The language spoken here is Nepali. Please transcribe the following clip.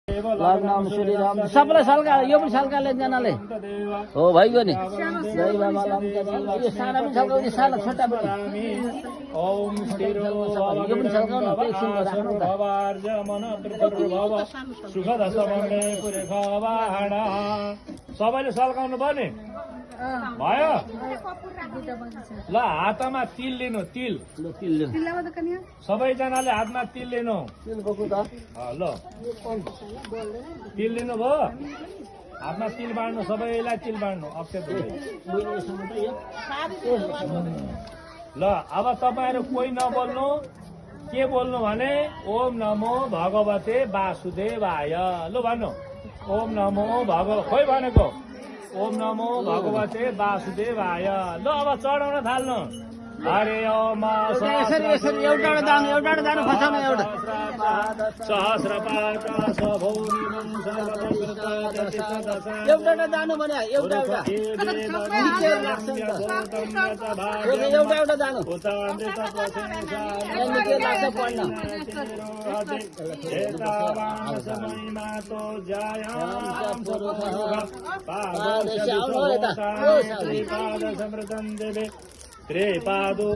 नाम श्री राम सबलाई सल्का यो पनि सल्काले जनाले हो भइगयो नि जय बाबा यो साना पनि सल्काउ नि साना छोटा पनि ओम स्थिरो यो पनि सल्काउन एकछिन राख्नु त मन भव सुखद सममे पुरेखवाडा सबैले सल्काउनु पर्ने भयो ल हातमा तिल लिनु तिल सबैजनाले हातमा तिल लिनु ल तिल लिनु भयो हातमा तिल बाँड्नु सबैलाई तिल बाँड्नु अक्षत ल अब तपाईहरु कोही नबोल्नु के बोल्नु भने ओम नमो भगवते वासुदेवाय ल भन्नु ओम नमो खोइ भनेको ओम नमो भगवते वासुदेवाय ल अब चढाउन थाल्नु हरे ओम यसरी एउटा दानु फसाउनु एउटा सहस्रपाद एउटा दानु भने एउटा दानु समृद्धं देवे त्रिपादो